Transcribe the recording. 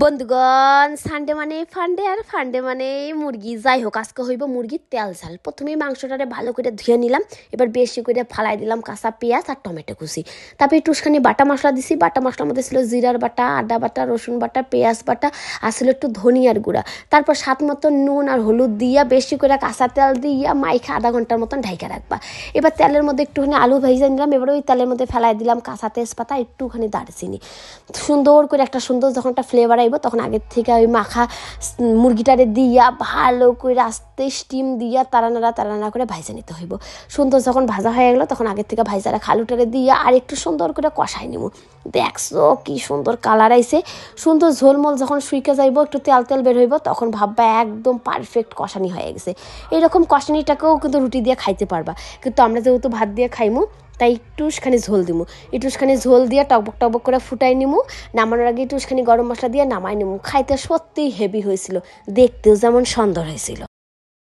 বন্ধুগণ, সানডে মানে ফান্ডে আর ফান্ডে মানে মুরগি। যাই হোক, আজকে হইব মুরগির তেল ঝাল। প্রথমেই মাংসটারে ভালো করে ধুয়ে নিলাম, এবার বেশি করে ফালাই দিলাম কাঁচা পেঁয়াজ আর টমেটো কুচি। তারপরে একটুখানি বাটা মশলা দিছি। বাটা মশলার মধ্যে ছিল জিরার বাটা, আদা বাটা, রসুন বাটা, পেঁয়াজ বাটা, আর ছিল একটু ধনিয়ার গুঁড়া। তারপর স্বাদ মতো নুন আর হলুদ দিয়া বেশি করে কাঁচা তেল দিয়া মাইখা আধা ঘন্টার মতন ঢাইকা রাখবা। এবার তেলের মধ্যে একটুখানি আলু ভেজে নিলাম। এবার ওই তেলের মধ্যে ফেলাই দিলাম কাঁচা তেজপাতা, একটুখানি দারচিনি। সুন্দর করে একটা সুন্দর যখন একটা ফ্লেভার আইব, তখন আগের থেকে ওই মাখা মুরগিটারে দিয়া ভালো করে আস্তে স্টিম দিয়া তাড়ানাড়া করে ভাজা নিতে হইব। সুন্দর যখন ভাজা হয়ে গেলো, তখন আগের থেকে ভাজা রাখা আলুটারে দিয়া আর একটু সুন্দর করে কষাই নিব। দেখছো কি সুন্দর কালার আইছে। সুন্দর ঝোলমল যখন শুইকে যাইব, একটু তেল তেল বের হইব, তখন ভাববা একদম পারফেক্ট কষানি হয়ে গেছে। এইরকম কষানিটাকেও কিন্তু রুটি দিয়ে খাইতে পারবা, কিন্তু আমরা যেহেতু ভাত দিয়ে খাইমু, তাই একটুখানি ঝোল দিমু। একটুখানি ঝোল দিয়ে টকবক টকবক করে ফুটাই নিমু। নামানোর আগে একটুখানি গরম মশলা দিয়ে নামাই নিমু। খাইতে সত্যিই হেভি হয়েছিল, দেখতেও যেমন সুন্দর হয়েছিল।